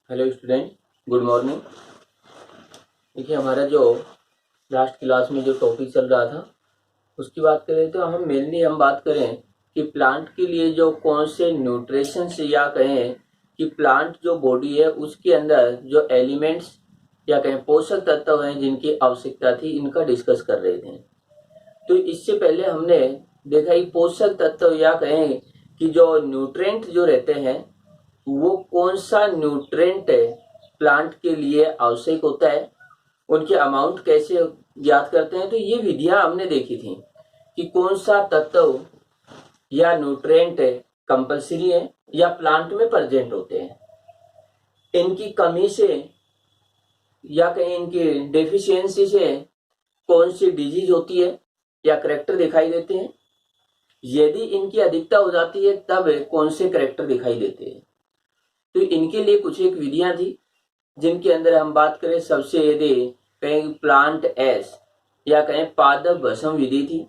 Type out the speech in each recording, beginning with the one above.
Hello student, good morning. देखिए, हमारा जो लास्ट क्लास में जो टॉपिक चल रहा था उसकी बात करें तो हम बात करें कि प्लांट के लिए जो कौन से न्यूट्रिशंस या कहें कि प्लांट जो बॉडी है उसके अंदर जो एलिमेंट्स या कहें पोषक तत्व हैं जिनकी आवश्यकता थी, इनका डिस्कस कर रहे थे। तो इससे पहले हमने देखा कि पोषक तत्व या कहें कि जो न्यूट्रिएंट जो रहते हैं वो कौन सा न्यूट्रिएंट प्लांट के लिए आवश्यक होता है, उनके अमाउंट कैसे ज्ञात करते हैं। तो ये विधियां हमने देखी थी कि कौन सा तत्व या न्यूट्रिएंट कंपल्सरी है या प्लांट में प्रेजेंट होते हैं, इनकी कमी से या कहीं इनकी डेफिशिएंसी से कौन सी डिजीज होती है या करेक्टर दिखाई देते हैं। यदि इनकी अधिकता हो जाती है तब कौन से करेक्टर दिखाई देते हैं। तो इनके लिए कुछ एक विधियां थी जिनके अंदर हम बात करें, सबसे यदि कहें प्लांट एस या कहें पादप भस्म विधि थी,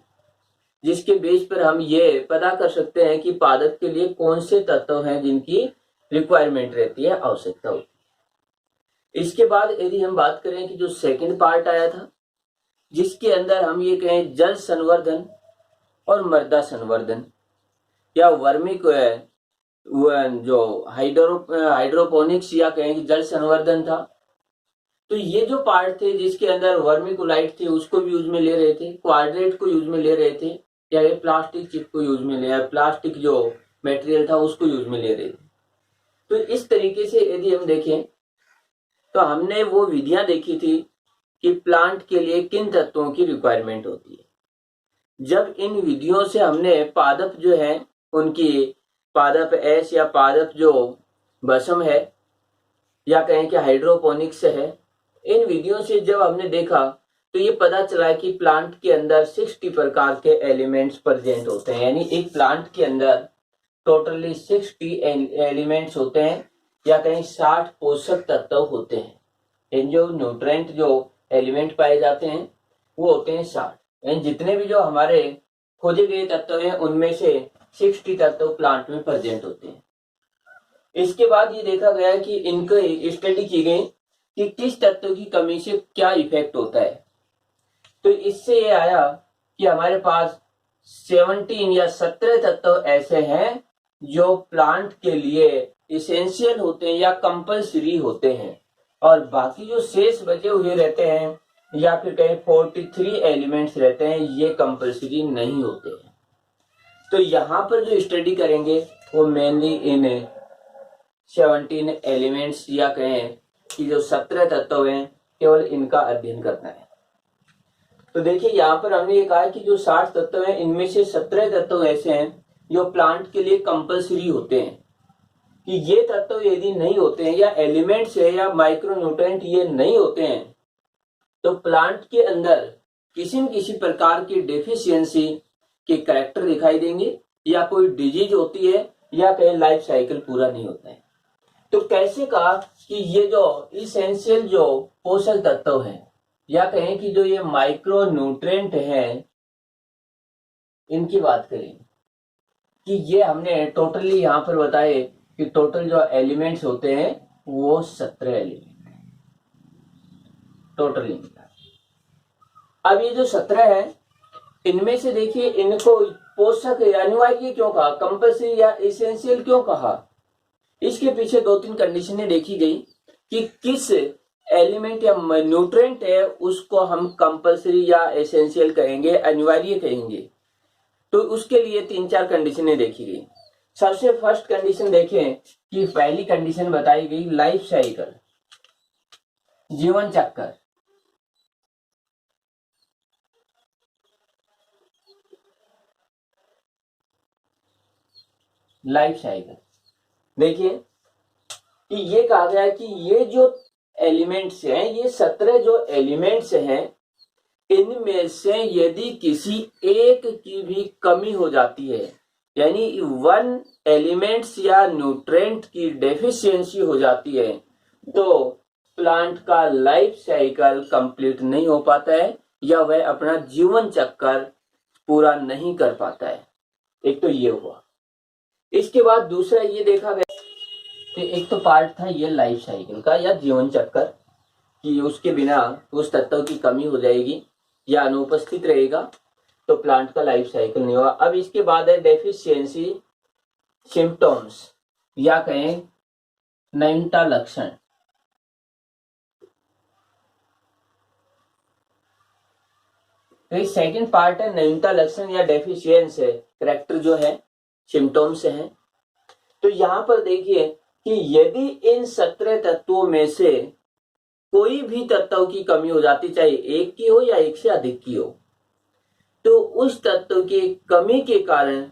जिसके बेस पर हम ये पता कर सकते हैं कि पादप के लिए कौन से तत्व हैं जिनकी रिक्वायरमेंट रहती है, आवश्यकता होती है। इसके बाद यदि हम बात करें कि जो सेकंड पार्ट आया था जिसके अंदर हम ये कहें जल संवर्धन और मृदा संवर्धन या वर्मिक जो हाइड्रोपोनिक्स या कहें कि जल संवर्धन था। तो ये जो पार्ट थे जिसके अंदर वर्मिकुलाइट थे उसको भी यूज में ले रहे थे, क्वाड्रेट को यूज में ले रहे थे, या ये प्लास्टिक चिप को यूज में ले, प्लास्टिक जो मटेरियल था उसको यूज में ले रहे थे। तो इस तरीके से यदि हम देखें तो हमने वो विधियां देखी थी कि प्लांट के लिए किन तत्वों की रिक्वायरमेंट होती है। जब इन विधियों से हमने पादप जो है उनकी पादप एस या पादप जो भस्म है या कहें कि हाइड्रोपोनिक्स है, इन विधियों से जब हमने देखा तो ये पता चला कि प्लांट के अंदर 60 प्रकार के एलिमेंट्स प्रेजेंट होते हैं। यानी एक प्लांट के अंदर टोटली 60 एलिमेंट्स होते हैं या कहीं 60 पोषक तत्व होते हैं। इन जो न्यूट्रिएंट जो एलिमेंट पाए जाते हैं वो होते हैं 60। जितने भी जो हमारे खोजे गए तत्व हैं उनमें से 60 तत्व प्लांट में प्रेजेंट होते हैं। इसके बाद ये देखा गया कि इनको स्टडी की गई कि किस तत्व की कमी से क्या इफेक्ट होता है। तो इससे ये आया कि हमारे पास 17 या 17 तत्व ऐसे हैं जो प्लांट के लिए इसेंशियल होते हैं या कंपल्सरी होते हैं, और बाकी जो शेष बचे हुए रहते हैं या फिर कहीं 43 एलिमेंट्स रहते हैं ये कंपल्सरी नहीं होते हैं। तो यहाँ पर जो स्टडी करेंगे वो मेनली इन 17 एलिमेंट्स या कहें कि जो 17 तत्व हैं केवल इनका अध्ययन करना है। तो देखिए यहाँ पर हमने ये कहा कि जो 60 तत्व हैं इनमें से 17 तत्व ऐसे हैं जो प्लांट के लिए कंपल्सरी होते हैं कि ये तत्व यदि नहीं होते हैं या एलिमेंट्स है या माइक्रोन्यूट्रिएंट ये नहीं होते हैं तो प्लांट के अंदर किसी न किसी प्रकार की डेफिशिएंसी के कैरेक्टर दिखाई देंगे या कोई डिजीज होती है या कहीं लाइफ साइकिल पूरा नहीं होता है। तो कैसे कहा कि ये जो इसेंशियल जो पोषक तत्व हैं या कहें कि जो ये माइक्रो न्यूट्रिएंट हैं इनकी बात करें कि ये हमने टोटली यहाँ पर बताए कि टोटल जो एलिमेंट्स होते हैं वो 17 एलिमेंट है टोटली। अब ये जो 17 है इनमें से देखिए इनको पोषक अनिवार्य क्यों कहा, कंपल्सरी या इसेंशियल क्यों कहा। इसके पीछे 2-3 कंडीशनें देखी गई कि किस एलिमेंट या न्यूट्रिएंट है उसको हम कंपल्सरी या एसेंशियल कहेंगे, अनिवार्य कहेंगे। तो उसके लिए 3-4 कंडीशनें देखी गई। सबसे फर्स्ट कंडीशन देखें कि पहली कंडीशन बताई गई लाइफ साइकिल, जीवन चक्र। लाइफ साइकिल देखिए कि ये कहा गया कि ये जो एलिमेंट्स हैं ये 17 जो एलिमेंट्स हैं इनमें से यदि किसी एक की भी कमी हो जाती है यानी 1 एलिमेंट्स या न्यूट्रिएंट की डेफिशिएंसी हो जाती है तो प्लांट का लाइफ साइकिल कंप्लीट नहीं हो पाता है या वह अपना जीवन चक्र पूरा नहीं कर पाता है। एक तो ये हुआ। इसके बाद दूसरा ये देखा गया तो एक तो पार्ट था ये लाइफ साइकिल का या जीवन चक्र, कि उसके बिना उस तत्व की कमी हो जाएगी या अनुपस्थित रहेगा तो प्लांट का लाइफ साइकिल नहीं होगा। अब इसके बाद है डेफिशिएंसी सिम्टम्स या कहें नैन्यता लक्षण। तो सेकंड पार्ट है नैन्यता लक्षण या डेफिशिएंस है करेक्टर जो है सिम्टम्स है। तो यहां पर देखिए कि यदि इन 17 तत्वों में से कोई भी तत्व की कमी हो जाती, चाहे एक की हो या एक से अधिक की हो, तो उस तत्व की कमी के कारण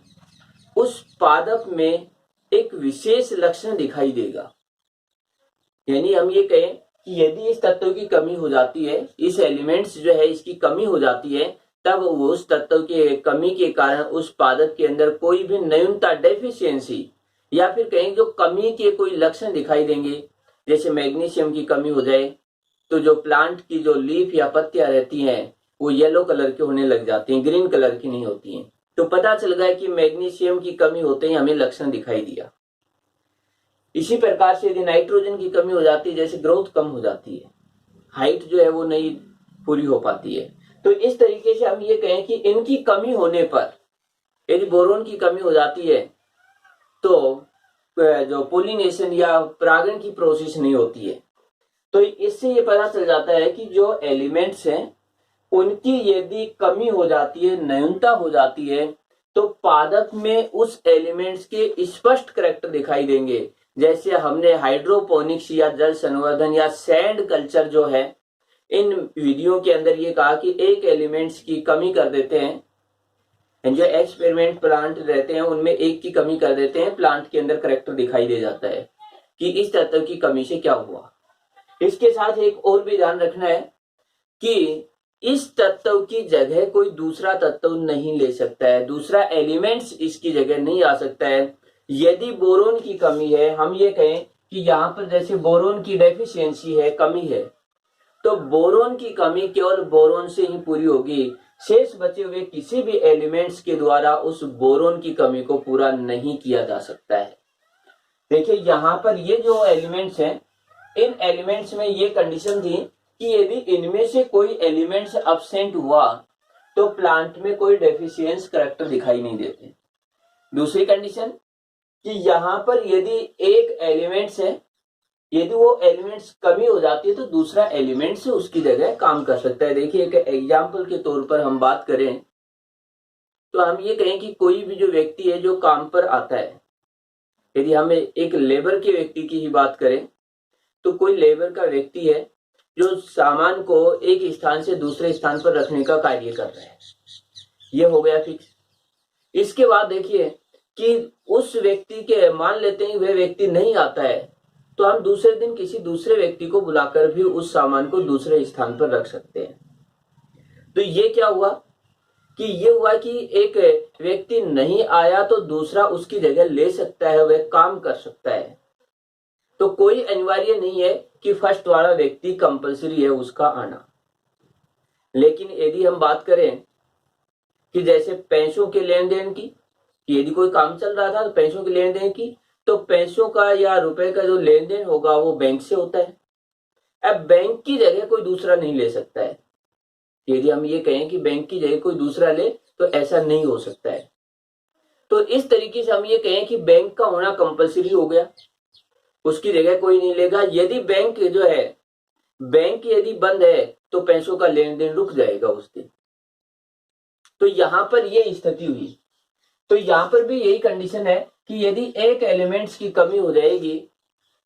उस पादप में एक विशेष लक्षण दिखाई देगा। यानी हम ये कहें कि यदि इस तत्व की कमी हो जाती है, इस एलिमेंट्स जो है इसकी कमी हो जाती है, तब वो उस तत्व के कमी के कारण उस पादप के अंदर कोई भी न्यूनता डेफिशिएंसी या फिर कहें जो कमी के कोई लक्षण दिखाई देंगे। जैसे मैग्नीशियम की कमी हो जाए तो जो प्लांट की जो लीफ या पत्तियां रहती हैं वो येलो कलर के होने लग जाती हैं, ग्रीन कलर की नहीं होती हैं। तो पता चल गया कि मैग्नीशियम की कमी होते ही हमें लक्षण दिखाई दिया। इसी प्रकार से यदि नाइट्रोजन की कमी हो जाती है, जैसे ग्रोथ कम हो जाती है, हाइट जो है वो नहीं पूरी हो पाती है। तो इस तरीके से हम ये कहें कि इनकी कमी होने पर यदि बोरोन की कमी हो जाती है तो जो पोलिनेशन या परागण की प्रोसेस नहीं होती है। तो इससे ये पता चल जाता है कि जो एलिमेंट्स हैं उनकी यदि कमी हो जाती है, न्यूनता हो जाती है, तो पादप में उस एलिमेंट्स के स्पष्ट करैक्टर दिखाई देंगे। जैसे हमने हाइड्रोपोनिक्स या जल संवर्धन या सैंड कल्चर जो है, इन विधियों के अंदर ये कहा कि एक एलिमेंट्स की कमी कर देते हैं, जो एक्सपेरिमेंट प्लांट रहते हैं उनमें एक की कमी कर देते हैं, प्लांट के अंदर करैक्टर दिखाई दे जाता है कि इस तत्व की कमी से क्या हुआ। इसके साथ एक और भी ध्यान रखना है कि इस तत्व की जगह कोई दूसरा तत्व नहीं ले सकता है, दूसरा एलिमेंट्स इसकी जगह नहीं आ सकता है। यदि बोरोन की कमी है, हम ये कहें कि यहाँ पर जैसे बोरोन की डेफिशिएंसी है, कमी है, तो बोरोन की कमी केवल बोरोन से ही पूरी होगी। शेष बचे हुए किसी भी एलिमेंट्स के द्वारा उस बोरोन की कमी को पूरा नहीं किया जा सकता है। देखिए यहाँ पर ये जो एलिमेंट्स हैं, इन एलिमेंट्स में ये कंडीशन थी कि यदि इनमें से कोई एलिमेंट्स एब्सेंट हुआ तो प्लांट में कोई डेफिशिएंस करैक्टर दिखाई नहीं देते। दूसरी कंडीशन कि यहाँ पर यदि एक एलिमेंट्स है, यदि वो एलिमेंट्स कमी हो जाती है तो दूसरा एलिमेंट से उसकी जगह काम कर सकता है। देखिए एक एग्जाम्पल के तौर पर हम बात करें तो हम ये कहें कि कोई भी जो व्यक्ति है जो काम पर आता है, यदि हम एक लेबर के व्यक्ति की ही बात करें तो कोई लेबर का व्यक्ति है जो सामान को एक स्थान से दूसरे स्थान पर रखने का कार्य कर रहा है, ये हो गया फिक्स। इसके बाद देखिए कि उस व्यक्ति के मान लेते हैं वह व्यक्ति नहीं आता है तो हम दूसरे दिन किसी दूसरे व्यक्ति को बुलाकर भी उस सामान को दूसरे स्थान पर रख सकते हैं। तो ये क्या हुआ कि ये हुआ कि एक व्यक्ति नहीं आया तो दूसरा उसकी जगह ले सकता है, वह काम कर सकता है। तो कोई अनिवार्य नहीं है कि फर्स्ट वाला व्यक्ति कंपलसरी है उसका आना। लेकिन यदि हम बात करें कि जैसे पैसों के लेन देन की, यदि कोई काम चल रहा था तो पैसों के लेन देन की, तो पैसों का या रुपए का जो लेन देन होगा वो बैंक से होता है। अब बैंक की जगह कोई दूसरा नहीं ले सकता है। यदि हम ये कहें कि बैंक की जगह कोई दूसरा ले तो ऐसा नहीं हो सकता है। तो इस तरीके से हम ये कहें कि बैंक का होना कंपलसरी हो गया, उसकी जगह कोई नहीं लेगा। यदि बैंक जो है, बैंक यदि बंद है तो पैसों का लेन देन रुक जाएगा उस दिन। तो यहां पर ये स्थिति हुई। तो यहां पर भी यही कंडीशन है कि यदि एक एलिमेंट्स की कमी हो जाएगी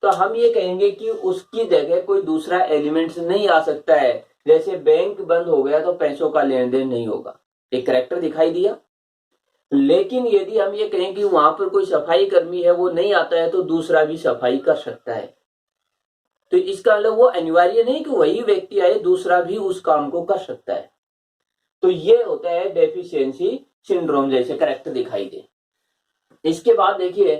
तो हम ये कहेंगे कि उसकी जगह कोई दूसरा एलिमेंट्स नहीं आ सकता है। जैसे बैंक बंद हो गया तो पैसों का लेन देन नहीं होगा, एक करैक्टर दिखाई दिया। लेकिन यदि हम ये कहें कि वहां पर कोई सफाई कर्मी है वो नहीं आता है तो दूसरा भी सफाई कर सकता है। तो इसका मतलब वो अनिवार्य नहीं कि वही व्यक्ति आए, दूसरा भी उस काम को कर सकता है। तो ये होता है डेफिशिएंसी सिंड्रोम जैसे करैक्टर दिखाई दे। इसके बाद देखिए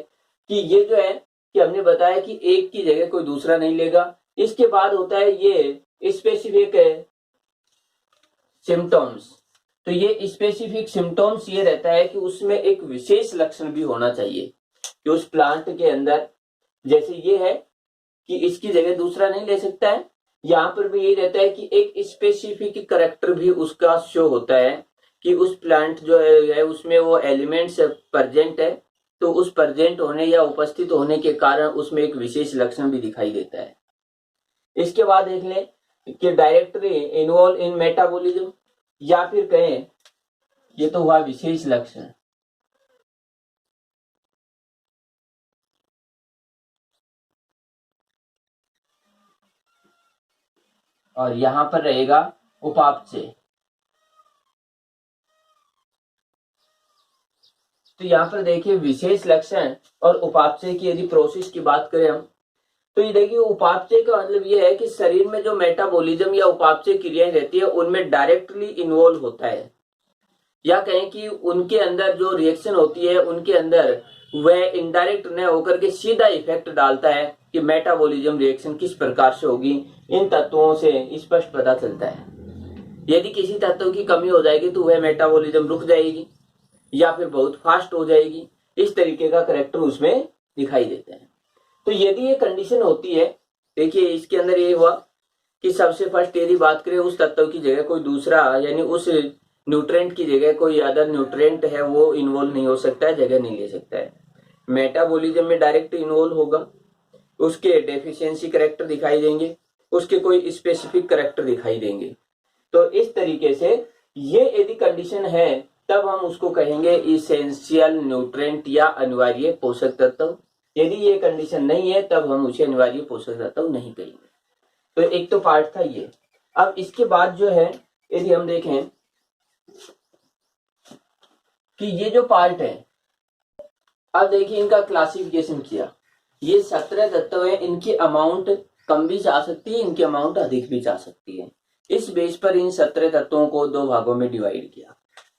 कि ये जो है कि हमने बताया कि एक की जगह कोई दूसरा नहीं लेगा। इसके बाद होता है ये स्पेसिफिक सिम्टम्स। तो ये स्पेसिफिक सिम्टम्स ये रहता है कि उसमें एक विशेष लक्षण भी होना चाहिए कि उस प्लांट के अंदर जैसे ये है कि इसकी जगह दूसरा नहीं ले सकता है। यहाँ पर भी यही रहता है कि एक स्पेसिफिक करेक्टर भी उसका शो होता है कि उस प्लांट जो है उसमें वो एलिमेंट्स प्रेजेंट है, तो उस प्रेजेंट होने या उपस्थित होने के कारण उसमें एक विशेष लक्षण भी दिखाई देता है। इसके बाद देख लें कि डायरेक्टली इन्वॉल्व इन मेटाबॉलिज्म, या फिर कहें ये तो हुआ विशेष लक्षण। और यहां पर रहेगा उपापचय। तो यहाँ पर देखिए विशेष लक्षण और उपापचय की यदि प्रोसेस की बात करें हम, तो ये देखिए उपापचय का मतलब ये है कि शरीर में जो मेटाबॉलिज्म या उपापचय क्रियाएं रहती है उनमें डायरेक्टली इन्वॉल्व होता है, या कहें कि उनके अंदर जो रिएक्शन होती है उनके अंदर वह इनडायरेक्ट न होकर के सीधा इफेक्ट डालता है कि मेटाबॉलिज्म रिएक्शन किस प्रकार से होगी। इन तत्वों से स्पष्ट पता चलता है। यदि किसी तत्व की कमी हो जाएगी तो वह मेटाबॉलिज्म रुक जाएगी या फिर बहुत फास्ट हो जाएगी, इस तरीके का करेक्टर उसमें दिखाई देता है। तो यदि ये कंडीशन होती है, देखिए इसके अंदर ये हुआ कि सबसे फर्स्ट यदि बात करें उस तत्व की जगह कोई दूसरा, यानी उस न्यूट्रिएंट की जगह कोई अदर न्यूट्रिएंट है वो इन्वॉल्व नहीं हो सकता है, जगह नहीं ले सकता है। मेटाबॉलिज्म में डायरेक्ट इन्वॉल्व होगा, उसके डेफिशिएंसी करेक्टर दिखाई देंगे, उसके कोई स्पेसिफिक करेक्टर दिखाई देंगे। तो इस तरीके से ये यदि कंडीशन है तब हम उसको कहेंगे इसेंशियल न्यूट्रिएंट या अनिवार्य पोषक तत्व। यदि ये कंडीशन नहीं है तब हम उसे अनिवार्य पोषक तत्व नहीं कहेंगे। तो एक तो पार्ट था ये। अब इसके बाद जो है यदि हम देखें कि ये जो पार्ट है, अब देखिए इनका क्लासिफिकेशन किया। ये 17 तत्व है, इनकी अमाउंट कम भी जा सकती है, इनकी अमाउंट अधिक भी जा सकती है। इस बेस पर इन 17 तत्वों को दो भागों में डिवाइड किया।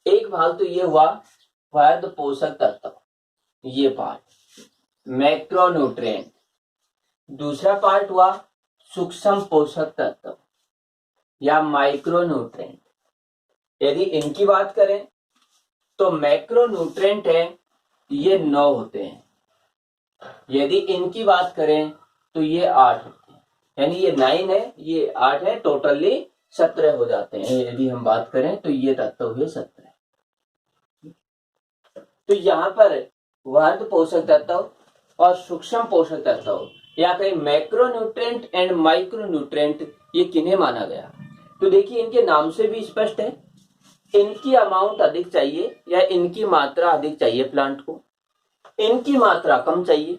एक भाग तो ये हुआ वर्ध पोषक तत्व, ये पार्ट मैक्रोन्यूट्रिएंट। दूसरा पार्ट हुआ सूक्ष्म पोषक तत्व या माइक्रोन्यूट्रिएंट। यदि इनकी बात करें तो मैक्रोन्यूट्रिएंट है ये 9 होते हैं, यदि इनकी बात करें तो ये 8 होते हैं, यानी ये 9 है ये 8 है, टोटली 17 हो जाते हैं। यदि हम बात करें तो ये तत्व हुए 17। तो यहाँ पर वर्ध पोषक तत्व और सूक्ष्म पोषक तत्व या कहीं मैक्रोन्यूट्रिएंट एंड माइक्रोन्यूट्रिएंट ये किन्हें माना गया, तो देखिए इनके नाम से भी स्पष्ट है, इनकी अमाउंट अधिक चाहिए या इनकी मात्रा अधिक चाहिए प्लांट को। इनकी मात्रा कम चाहिए,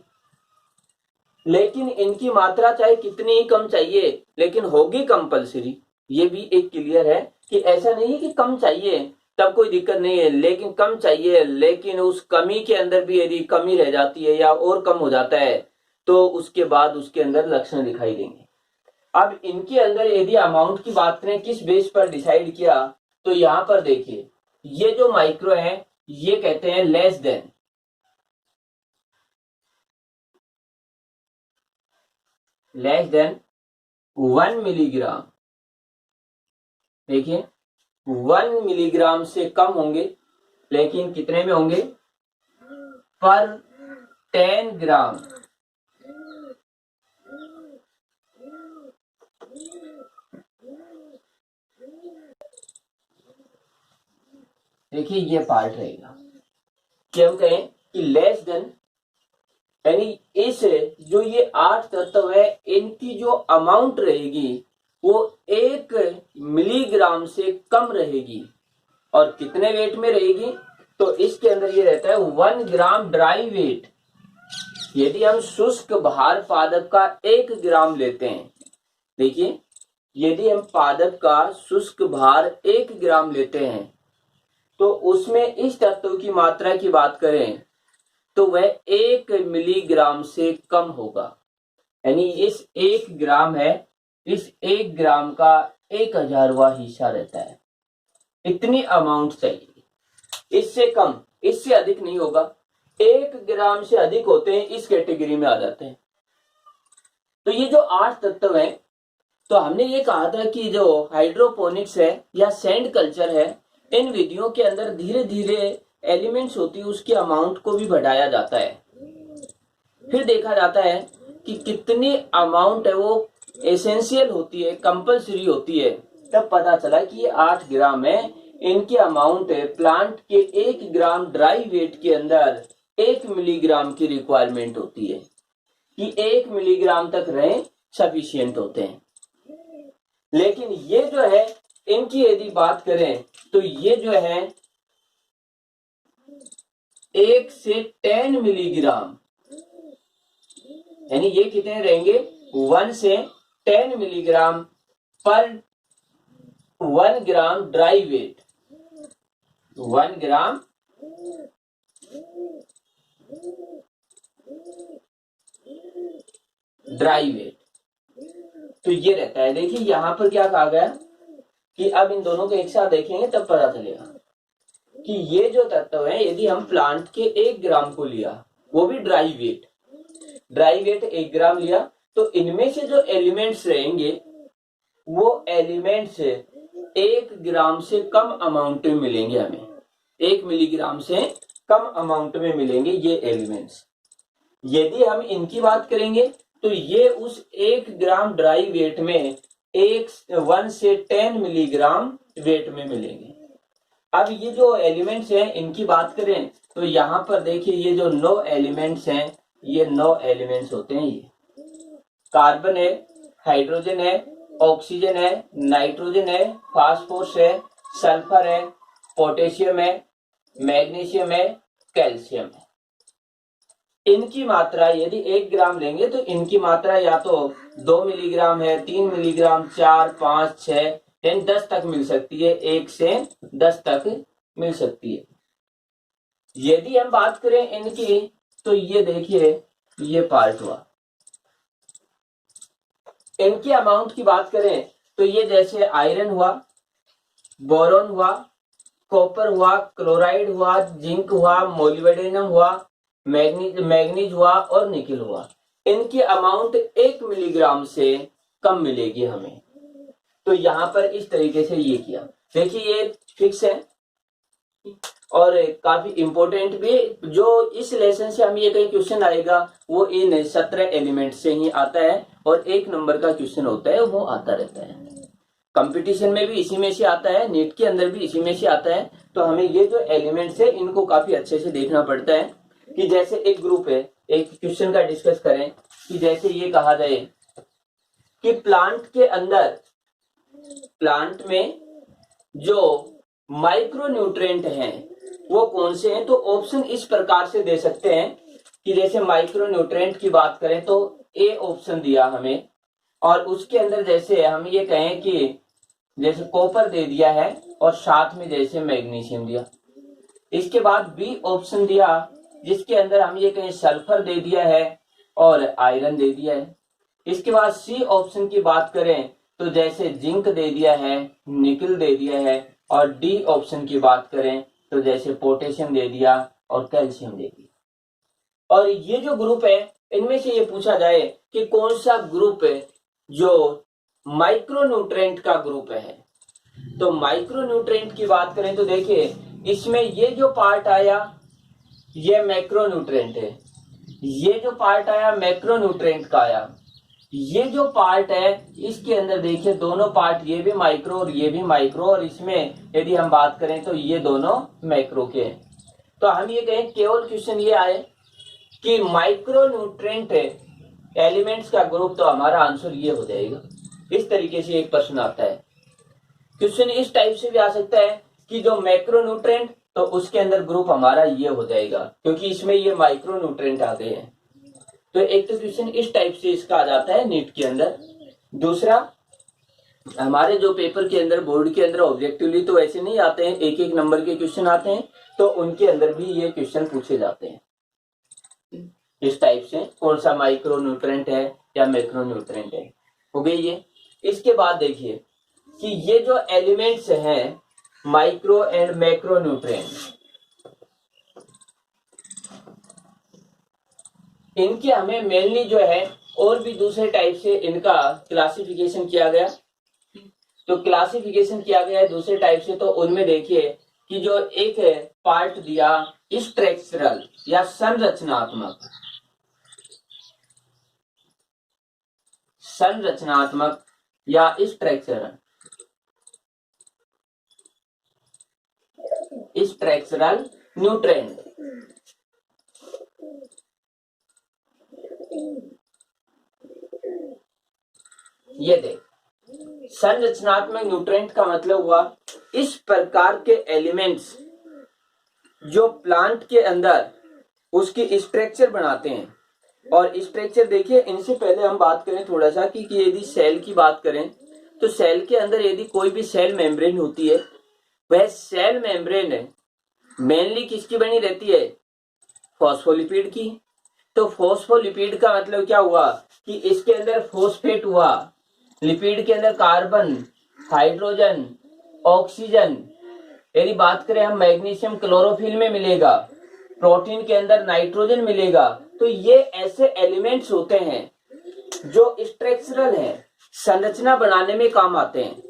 लेकिन इनकी मात्रा चाहे कितनी ही कम चाहिए लेकिन होगी कंपलसरी। ये भी एक क्लियर है कि ऐसा नहीं है कि कम चाहिए तब कोई दिक्कत नहीं है, लेकिन कम चाहिए, लेकिन उस कमी के अंदर भी यदि कमी रह जाती है या और कम हो जाता है तो उसके बाद उसके अंदर लक्षण दिखाई देंगे। अब इनके अंदर यदि अमाउंट की बात करें किस बेस पर डिसाइड किया, तो यहां पर देखिए ये जो माइक्रो है ये कहते हैं लेस देन 1 मिलीग्राम। देखिए 1 मिलीग्राम से कम होंगे, लेकिन कितने में होंगे, पर 10 ग्राम। देखिए ये पार्ट रहेगा कि हम कहें कि लेस देन, यानी इस जो ये 8 तत्व है इनकी जो अमाउंट रहेगी वो 1 मिलीग्राम से कम रहेगी। और कितने वेट में रहेगी, तो इसके अंदर ये रहता है 1 ग्राम ड्राई वेट। यदि हम शुष्क भार पादप का 1 ग्राम लेते हैं, देखिए यदि हम पादप का शुष्क भार 1 ग्राम लेते हैं तो उसमें इस तत्व की मात्रा की बात करें तो वह 1 मिलीग्राम से कम होगा। यानी इस 1 ग्राम है, इस 1 ग्राम का 1000वां हिस्सा रहता है। इतनी अमाउंट चाहिए, इससे कम इससे अधिक नहीं होगा। 1 ग्राम से अधिक होते हैं इस कैटेगरी में आ जाते हैं। तो ये जो 8 तत्व हैं, तो हमने ये कहा था कि जो हाइड्रोपोनिक्स है या सैंड कल्चर है, इन विधियों के अंदर धीरे धीरे एलिमेंट्स होती है उसकी अमाउंट को भी बढ़ाया जाता है। फिर देखा जाता है कि कितनी अमाउंट है वो एसेंशियल होती है, कंपल्सरी होती है, तब पता चला कि ये 8 ग्राम है। इनकी अमाउंट है प्लांट के 1 ग्राम ड्राई वेट के अंदर 1 मिलीग्राम की रिक्वायरमेंट होती है, कि 1 मिलीग्राम तक रहे सफिशियंट होते हैं। लेकिन ये जो है इनकी यदि बात करें तो ये जो है 1 से 10 मिलीग्राम, यानी ये कितने रहेंगे 1 से 10 मिलीग्राम पर 1 ग्राम ड्राई वेट, 1 ग्राम ड्राई वेट। तो ये रहता है। देखिए यहां पर क्या कहा गया कि अब इन दोनों को एक साथ देखेंगे तब पता चलेगा कि ये जो तत्व है, यदि हम प्लांट के 1 ग्राम को लिया, वो भी ड्राई वेट 1 ग्राम लिया, तो इनमें से जो एलिमेंट्स रहेंगे वो एलिमेंट्स 1 ग्राम से कम अमाउंट में मिलेंगे हमें, 1 मिलीग्राम से कम अमाउंट में मिलेंगे ये एलिमेंट्स। यदि हम इनकी बात करेंगे तो ये उस 1 ग्राम ड्राई वेट में 1 से 10 मिलीग्राम वेट में मिलेंगे। अब ये जो एलिमेंट्स हैं इनकी बात करें तो यहाँ पर देखिए ये जो 9 एलिमेंट्स हैं, ये 9 एलिमेंट्स होते हैं। ये कार्बन है, हाइड्रोजन है, ऑक्सीजन है, नाइट्रोजन है, फास्फोरस है, सल्फर है, पोटेशियम है, मैग्नीशियम है, कैल्शियम है। इनकी मात्रा यदि 1 ग्राम लेंगे तो इनकी मात्रा या तो 2 मिलीग्राम है, 3 मिलीग्राम, 4, 5, 6 यानी 10 तक मिल सकती है, 1 से 10 तक मिल सकती है। यदि हम बात करें इनकी तो ये देखिए ये पार्ट हुआ। इनकी अमाउंट की बात करें तो ये जैसे आयरन हुआ, बोरॉन हुआ, कॉपर हुआ, क्लोराइड हुआ, जिंक हुआ, मोलिब्डेनम हुआ, मैग्नीज हुआ और निकल हुआ। इनकी अमाउंट 1 मिलीग्राम से कम मिलेगी हमें। तो यहां पर इस तरीके से ये किया। देखिए ये फिक्स है और काफी इंपॉर्टेंट भी, जो इस लेसन से हम ये कहीं क्वेश्चन आएगा वो इन 17 एलिमेंट से ही आता है और 1 नंबर का क्वेश्चन होता है वो आता रहता है। कंपटीशन में भी इसी में से आता है, नीट के अंदर भी इसी में से आता है। तो हमें ये जो एलिमेंट्स है इनको काफी अच्छे से देखना पड़ता है कि जैसे एक ग्रुप है, एक क्वेश्चन का डिस्कस करें कि जैसे ये कहा जाए कि प्लांट के अंदर, प्लांट में जो माइक्रो न्यूट्रिएंट हैं वो कौन से हैं, तो ऑप्शन इस प्रकार से दे सकते हैं कि जैसे माइक्रो न्यूट्रिएंट की बात करें तो ए ऑप्शन दिया हमें, और उसके अंदर जैसे हम ये कहें कि जैसे कॉपर दे दिया है और साथ में जैसे मैग्नीशियम दिया। इसके बाद बी ऑप्शन दिया जिसके अंदर हम ये कहें सल्फर दे दिया है और आयरन दे दिया है। इसके बाद सी ऑप्शन की बात करें तो जैसे जिंक दे दिया है, निकल दे दिया है, और डी ऑप्शन की बात करें तो जैसे पोटेशियम दे दिया और कैल्शियम दे दिया। और ये जो ग्रुप है इनमें से ये पूछा जाए कि कौन सा ग्रुप है जो माइक्रोन्यूट्रिएंट का ग्रुप है, तो माइक्रोन्यूट्रिएंट की बात करें तो देखिए इसमें ये जो पार्ट आया ये मैक्रोन्यूट्रिएंट है, ये जो पार्ट आया मैक्रोन्यूट्रिएंट का आया। ये जो पार्ट है इसके अंदर देखिए दोनों पार्ट, ये भी माइक्रो और ये भी माइक्रो, और इसमें यदि हम बात करें तो ये दोनों मैक्रो के हैं। तो हम ये कहें केवल क्वेश्चन ये आए कि माइक्रोन्यूट्रिएंट एलिमेंट्स का ग्रुप, तो हमारा आंसर ये हो जाएगा। इस तरीके से एक प्रश्न आता है। क्वेश्चन इस टाइप से भी आ सकता है कि जो मैक्रोन्यूट्रिएंट, तो उसके अंदर ग्रुप हमारा ये हो जाएगा क्योंकि इसमें ये माइक्रोन्यूट्रिएंट आ गए हैं। तो एक तो क्वेश्चन इस टाइप से इसका आ जाता है नीट के अंदर। दूसरा, हमारे जो पेपर के अंदर बोर्ड के अंदर ऑब्जेक्टिवली तो ऐसे नहीं आते हैं, 1-1 नंबर के क्वेश्चन आते हैं, तो उनके अंदर भी ये क्वेश्चन पूछे जाते हैं इस टाइप से, कौन सा माइक्रोन्यूट्रिएंट है या मैक्रोन्यूट्रिएंट है। हो गई ये। इसके बाद देखिए कि ये जो एलिमेंट्स हैं माइक्रो एंड मैक्रोन्यूट्रिएंट, इनके हमें मेनली जो है और भी दूसरे टाइप से इनका क्लासिफिकेशन किया गया। तो क्लासिफिकेशन किया गया है दूसरे टाइप से, तो उनमें देखिए कि जो एक पार्ट दिया स्ट्रक्चरल या संरचनात्मक, संरचनात्मक या स्ट्रक्चरल न्यूट्रेंट। ये देख, संरचनात्मक न्यूट्रेंट का मतलब हुआ इस प्रकार के एलिमेंट्स जो प्लांट के अंदर उसकी स्ट्रक्चर बनाते हैं। और स्ट्रक्चर देखिए, इनसे पहले हम बात करें थोड़ा सा कि यदि सेल की बात करें तो सेल के अंदर यदि कोई भी सेल मेम्ब्रेन होती है, वह सेल मेम्ब्रेन मेनली किसकी बनी रहती है? फॉस्फोलिपिड की। तो फॉस्फोलिपिड का मतलब क्या हुआ कि इसके अंदर फॉस्फेट हुआ, लिपिड के अंदर कार्बन, हाइड्रोजन, ऑक्सीजन। यदि बात करें हम मैग्नीशियम क्लोरोफिल में मिलेगा, प्रोटीन के अंदर नाइट्रोजन मिलेगा। तो ये ऐसे एलिमेंट्स होते हैं जो स्ट्रक्चरल है, संरचना बनाने में काम आते हैं।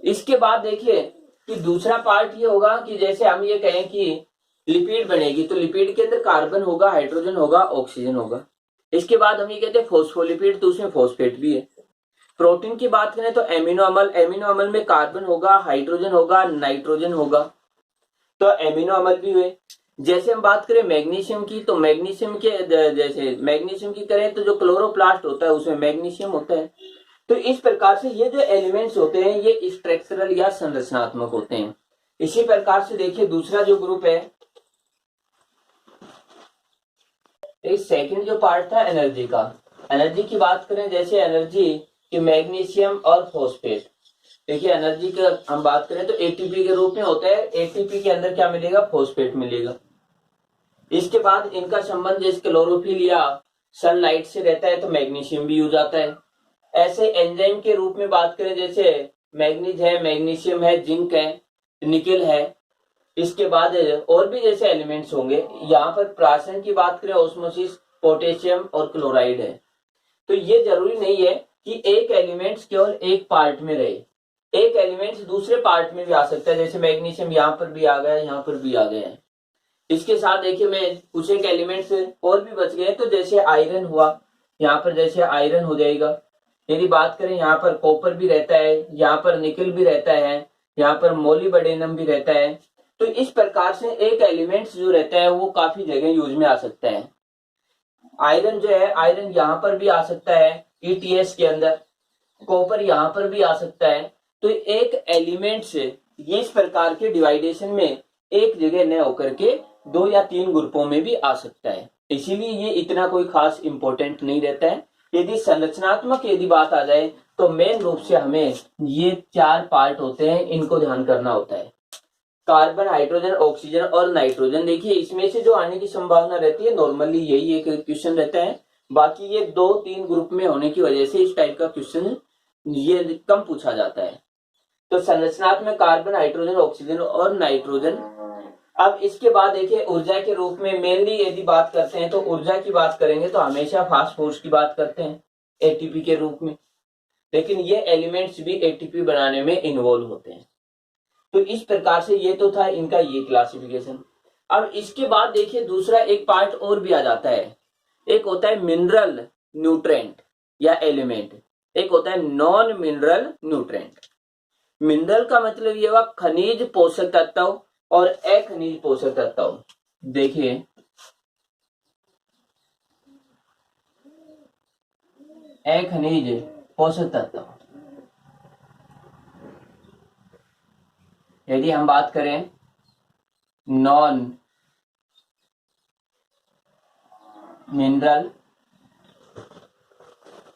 इसके बाद देखिए कि दूसरा पार्ट ये होगा कि जैसे हम ये कहें कि लिपिड बनेगी, तो लिपिड के अंदर कार्बन होगा, हाइड्रोजन होगा, ऑक्सीजन होगा। इसके बाद हम ये कहते हैं फॉस्फोलिपिड, तो उसमें फॉस्फेट भी है। प्रोटीन की बात करें तो एमिनो अम्ल, एमिनो अम्ल में कार्बन होगा, हाइड्रोजन होगा, नाइट्रोजन होगा, तो एमिनो अम्ल भी हुए। जैसे हम बात करें मैग्नीशियम की, तो मैग्नीशियम के जैसे मैग्नीशियम की करें तो जो क्लोरोप्लास्ट होता है उसमें मैग्नीशियम होता है। तो इस प्रकार से ये जो एलिमेंट्स होते हैं ये स्ट्रक्चरल या संरचनात्मक होते हैं। इसी प्रकार से देखिए दूसरा जो ग्रुप है, एक सेकंड जो पार्ट था एनर्जी का, एनर्जी की बात करें जैसे एनर्जी कि मैग्नीशियम और फॉस्फेट। देखिए एनर्जी का हम बात करें तो एटीपी के रूप में होता है, एटीपी के अंदर क्या मिलेगा? फॉस्फेट मिलेगा। इसके बाद इनका संबंध जैसे क्लोरोफिल या सनलाइट से रहता है तो मैग्नीशियम भी यूज आता है। ऐसे एंजाइम के रूप में बात करें जैसे मैग्नीज है, मैग्नीशियम है, जिंक है, निकेल है। इसके बाद और भी जैसे एलिमेंट्स होंगे। यहाँ पर प्राशन की बात करें ऑस्मोसिस, पोटेशियम और क्लोराइड है। तो ये जरूरी नहीं है कि एक एलिमेंट्स केवल एक पार्ट में रहे, एक एलिमेंट्स दूसरे पार्ट में भी आ सकता है। जैसे मैग्नीशियम यहाँ पर भी आ गया, यहाँ पर भी आ गया है। इसके साथ देखिए मैं कुछ एक एलिमेंट्स और भी बच गए, तो जैसे आयरन हुआ, यहाँ पर जैसे आयरन हो जाएगा। यदि बात करें यहाँ पर कॉपर भी रहता है, यहाँ पर निकल भी रहता है, यहाँ पर मोलिब्डेनम भी रहता है। तो इस प्रकार से एक एलिमेंट्स जो रहता है वो काफी जगह यूज में आ सकता है। आयरन जो है, आयरन यहाँ पर भी आ सकता है ईटीएस के अंदर, कॉपर यहाँ पर भी आ सकता है। तो एक एलिमेंट से ये इस प्रकार के डिवाइडेशन में एक जगह न होकर के 2 या 3 ग्रुपों में भी आ सकता है। इसीलिए ये इतना कोई खास इंपॉर्टेंट नहीं रहता है। यदि संरचनात्मक यदि बात आ जाए तो मेन रूप से हमें ये 4 पार्ट होते हैं, इनको ध्यान करना होता है। कार्बन, हाइड्रोजन, ऑक्सीजन और नाइट्रोजन। देखिए इसमें से जो आने की संभावना रहती है नॉर्मली यही एक क्वेश्चन रहता है। बाकी ये 2-3 ग्रुप में होने की वजह से इस टाइप का क्वेश्चन ये कम पूछा जाता है। तो संरचनात्मक कार्बन, हाइड्रोजन, ऑक्सीजन और नाइट्रोजन। अब इसके बाद देखिए ऊर्जा के रूप में मेनली यदि बात करते हैं तो ऊर्जा की बात करेंगे तो हमेशा फास्ट फोर्स की बात करते हैं एटीपी के रूप में। लेकिन ये एलिमेंट्स भी एटीपी बनाने में इन्वॉल्व होते हैं। तो इस प्रकार से ये तो था इनका ये क्लासिफिकेशन। अब इसके बाद देखिए दूसरा एक पार्ट और भी आ जाता है। एक होता है मिनरल न्यूट्रेंट या एलिमेंट, एक होता है नॉन मिनरल न्यूट्रेंट। मिनरल का मतलब ये हुआ खनिज पोषक तत्व और अखनिज पोषक तत्व। देखिए अखनिज पोषक तत्व, यदि हम बात करें नॉन मिनरल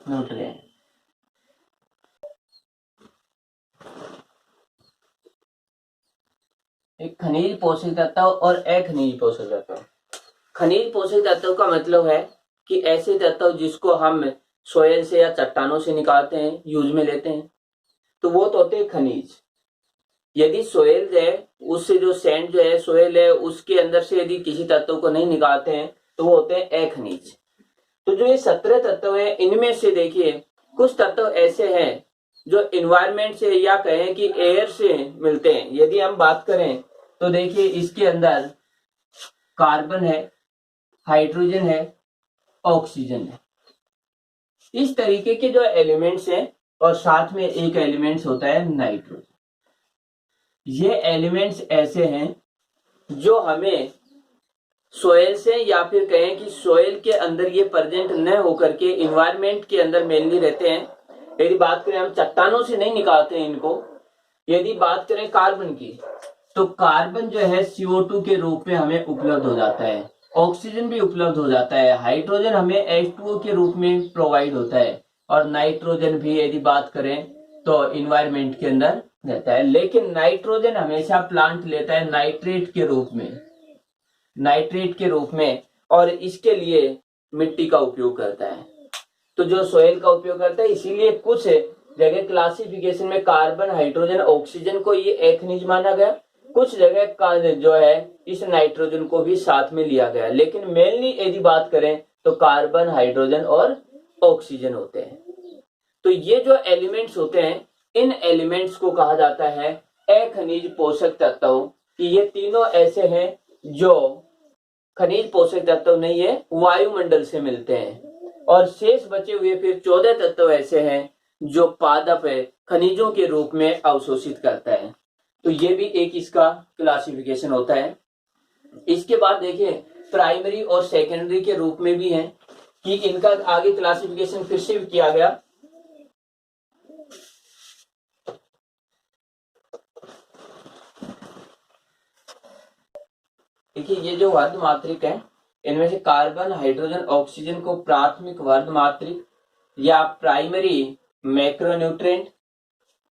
न्यूट्रिएंट, एक खनिज पोषक तत्व और अखनिज पोषक तत्व। खनिज पोषक तत्व का मतलब है कि ऐसे तत्व जिसको हम सोयल से या चट्टानों से निकालते हैं, यूज में लेते हैं, तो वो तो होते हैं खनिज। यदि सोयल है उससे जो सैंड जो है सोयल है उसके अंदर से यदि किसी तत्व को नहीं निकालते हैं तो वो होते हैं अखनिज। तो जो ये 17 तत्व है इनमें से देखिए कुछ तत्व ऐसे हैं जो इन्वायरमेंट से या कहें कि एयर से मिलते हैं। यदि हम बात करें तो देखिए इसके अंदर कार्बन है, हाइड्रोजन है, ऑक्सीजन है। इस तरीके के जो एलिमेंट्स हैं, और साथ में एक एलिमेंट्स होता है नाइट्रोजन। ये एलिमेंट्स ऐसे हैं जो हमें सोयल से, या फिर कहें कि सोयल के अंदर ये प्रेजेंट न होकर के इन्वायरमेंट के अंदर मेनली रहते हैं। यदि बात करें, हम चट्टानों से नहीं निकालते हैं इनको। यदि बात करें कार्बन की, तो कार्बन जो है CO2 के रूप में हमें उपलब्ध हो जाता है, ऑक्सीजन भी उपलब्ध हो जाता है, हाइड्रोजन हमें H2O के रूप में प्रोवाइड होता है, और नाइट्रोजन भी यदि बात करें तो इन्वायरमेंट के अंदर रहता है। लेकिन नाइट्रोजन हमेशा प्लांट लेता है नाइट्रेट के रूप में, नाइट्रेट के रूप में, और इसके लिए मिट्टी का उपयोग करता है। तो जो सोयल का उपयोग करता है, इसीलिए कुछ जगह क्लासिफिकेशन में कार्बन, हाइड्रोजन, ऑक्सीजन को ये एक खनिज माना गया, कुछ जगह का जो है इस नाइट्रोजन को भी साथ में लिया गया। लेकिन मेनली यदि बात करें तो कार्बन, हाइड्रोजन और ऑक्सीजन होते हैं। तो ये जो एलिमेंट्स होते हैं, इन एलिमेंट्स को कहा जाता है अखनिज पोषक तत्व। कि ये तीनों ऐसे हैं जो खनिज पोषक तत्व नहीं है, वायुमंडल से मिलते हैं, और शेष बचे हुए फिर 14 तत्व ऐसे हैं जो पादप है, खनिजों के रूप में अवशोषित करता है। तो ये भी एक इसका क्लासिफिकेशन होता है। इसके बाद देखिए प्राइमरी और सेकेंडरी के रूप में भी है, कि इनका आगे क्लासिफिकेशन फिर से भी किया गया। देखिए ये जो वर्धमात्रिक है, इनमें से कार्बन, हाइड्रोजन, ऑक्सीजन को प्राथमिक वर्धमात्रिक या प्राइमरी मैक्रोन्यूट्रिएंट।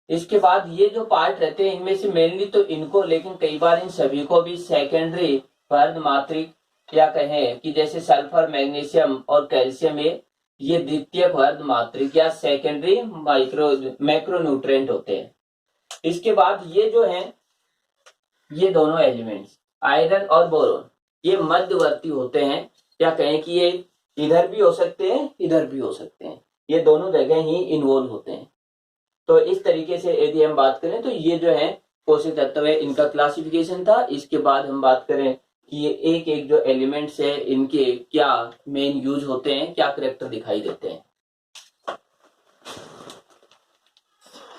इसके बाद ये जो पार्ट रहते हैं, इनमें से मेनली तो इनको, लेकिन कई बार इन सभी को भी सेकेंडरी वर्धमात्रिक, या कहें कि जैसे सल्फर, मैग्नीशियम और कैल्शियम, ये द्वितीयक वर्धमात्रिक या सेकेंडरी मैक्रोन्यूट्रिएंट होते हैं। इसके बाद ये जो है, ये दोनों एलिमेंट्स आयरन और बोरोन, ये मध्यवर्ती होते हैं, या कहें कि ये इधर भी हो सकते हैं, इधर भी हो सकते हैं, ये दोनों जगह ही इन्वॉल्व होते हैं। तो इस तरीके से यदि हम बात करें तो ये जो है पोषक तत्व है, इनका क्लासिफिकेशन था। इसके बाद हम बात करें कि ये एक एक जो एलिमेंट्स है, इनके क्या मेन यूज होते हैं, क्या करेक्टर दिखाई देते हैं।